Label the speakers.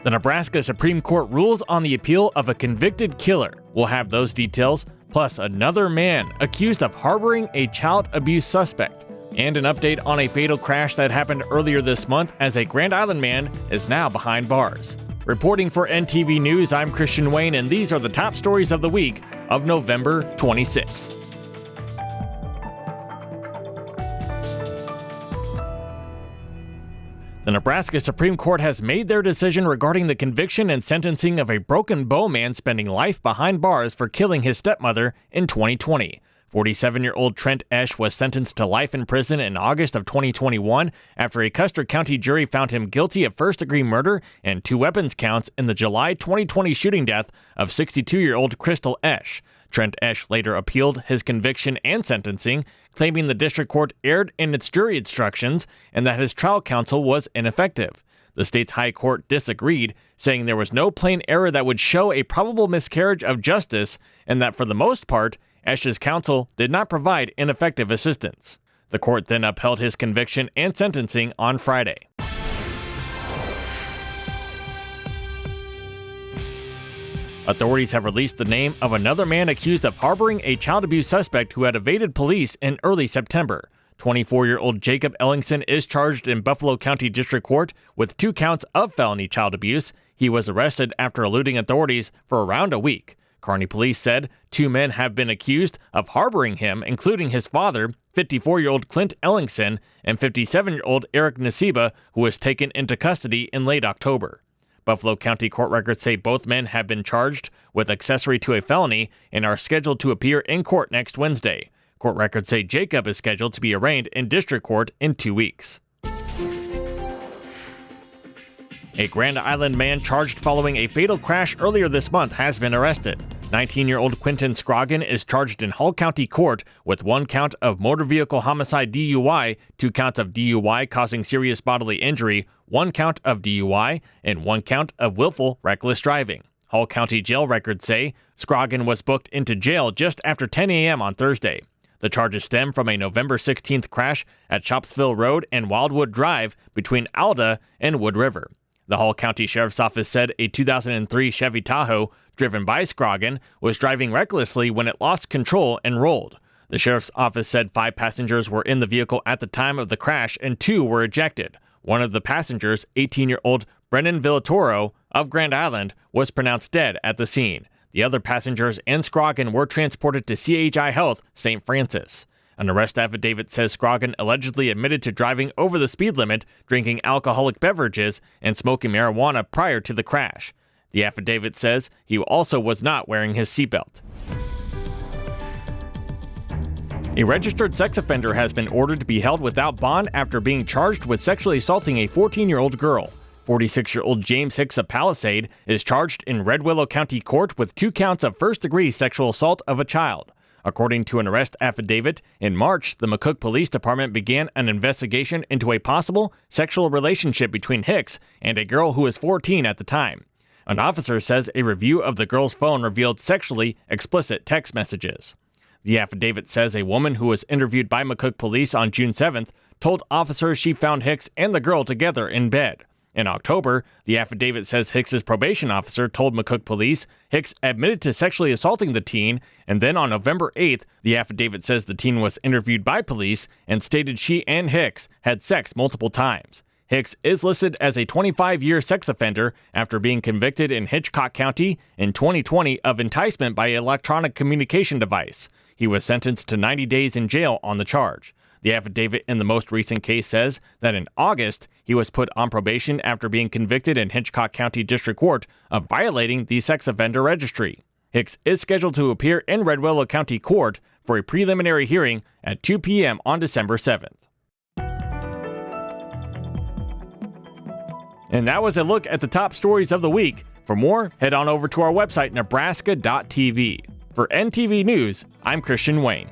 Speaker 1: The Nebraska Supreme Court rules on the appeal of a convicted killer. We'll have those details, plus another man accused of harboring a child abuse suspect, and an update on a fatal crash that happened earlier this month as a Grand Island man is now behind bars. Reporting for NTV News, I'm Christian Wayne, and these are the top stories of the week of November 26th. The Nebraska Supreme Court has made their decision regarding the conviction and sentencing of a Broken Bow man spending life behind bars for killing his stepmother in 2020. 47-year-old Trent Esch was sentenced to life in prison in August of 2021 after a Custer County jury found him guilty of first-degree murder and 2 weapons counts in the July 2020 shooting death of 62-year-old Crystal Esch. Trent Esch later appealed his conviction and sentencing, claiming the district court erred in its jury instructions and that his trial counsel was ineffective. The state's high court disagreed, saying there was no plain error that would show a probable miscarriage of justice and that for the most part, Esch's counsel did not provide ineffective assistance. The court then upheld his conviction and sentencing on Friday. Authorities have released the name of another man accused of harboring a child abuse suspect who had evaded police in early September. 24-year-old Jacob Ellingson is charged in Buffalo County District Court with 2 counts of felony child abuse. He was arrested after eluding authorities for around a week. Kearney police said 2 men have been accused of harboring him, including his father, 54-year-old Clint Ellingson, and 57-year-old Eric Nasiba, who was taken into custody in late October. Buffalo County court records say both men have been charged with accessory to a felony and are scheduled to appear in court next Wednesday. Court records say Jacob is scheduled to be arraigned in district court in 2 weeks. A Grand Island man charged following a fatal crash earlier this month has been arrested. 19-year-old Quentin Scroggin is charged in Hull County Court with 1 count of motor vehicle homicide DUI, 2 counts of DUI causing serious bodily injury, 1 count of DUI, and 1 count of willful reckless driving. Hull County jail records say Scroggin was booked into jail just after 10 a.m. on Thursday. The charges stem from a November 16th crash at Shopsville Road and Wildwood Drive between Alda and Wood River. The Hull County Sheriff's Office said a 2003 Chevy Tahoe, driven by Scroggin, was driving recklessly when it lost control and rolled. The Sheriff's Office said 5 passengers were in the vehicle at the time of the crash and 2 were ejected. One of the passengers, 18-year-old Brennan Villatoro of Grand Island, was pronounced dead at the scene. The other passengers and Scroggin were transported to CHI Health St. Francis. An arrest affidavit says Scroggin allegedly admitted to driving over the speed limit, drinking alcoholic beverages, and smoking marijuana prior to the crash. The affidavit says he also was not wearing his seatbelt. A registered sex offender has been ordered to be held without bond after being charged with sexually assaulting a 14-year-old girl. 46-year-old James Hicks of Palisade is charged in Red Willow County Court with 2 counts of first-degree sexual assault of a child. According to an arrest affidavit, in March, the McCook Police Department began an investigation into a possible sexual relationship between Hicks and a girl who was 14 at the time. An officer says a review of the girl's phone revealed sexually explicit text messages. The affidavit says a woman who was interviewed by McCook Police on June 7th told officers she found Hicks and the girl together in bed. In October, the affidavit says Hicks's probation officer told McCook Police Hicks admitted to sexually assaulting the teen, and then on November 8th, the affidavit says the teen was interviewed by police and stated she and Hicks had sex multiple times. Hicks is listed as a 25-year sex offender after being convicted in Hitchcock County in 2020 of enticement by electronic communication device. He was sentenced to 90 days in jail on the charge. The affidavit in the most recent case says that in August, he was put on probation after being convicted in Hitchcock County District Court of violating the sex offender registry. Hicks is scheduled to appear in Red Willow County Court for a preliminary hearing at 2 p.m. on December 7th. And that was a look at the top stories of the week. For more, head on over to our website, nebraska.tv. For NTV News, I'm Christian Wayne.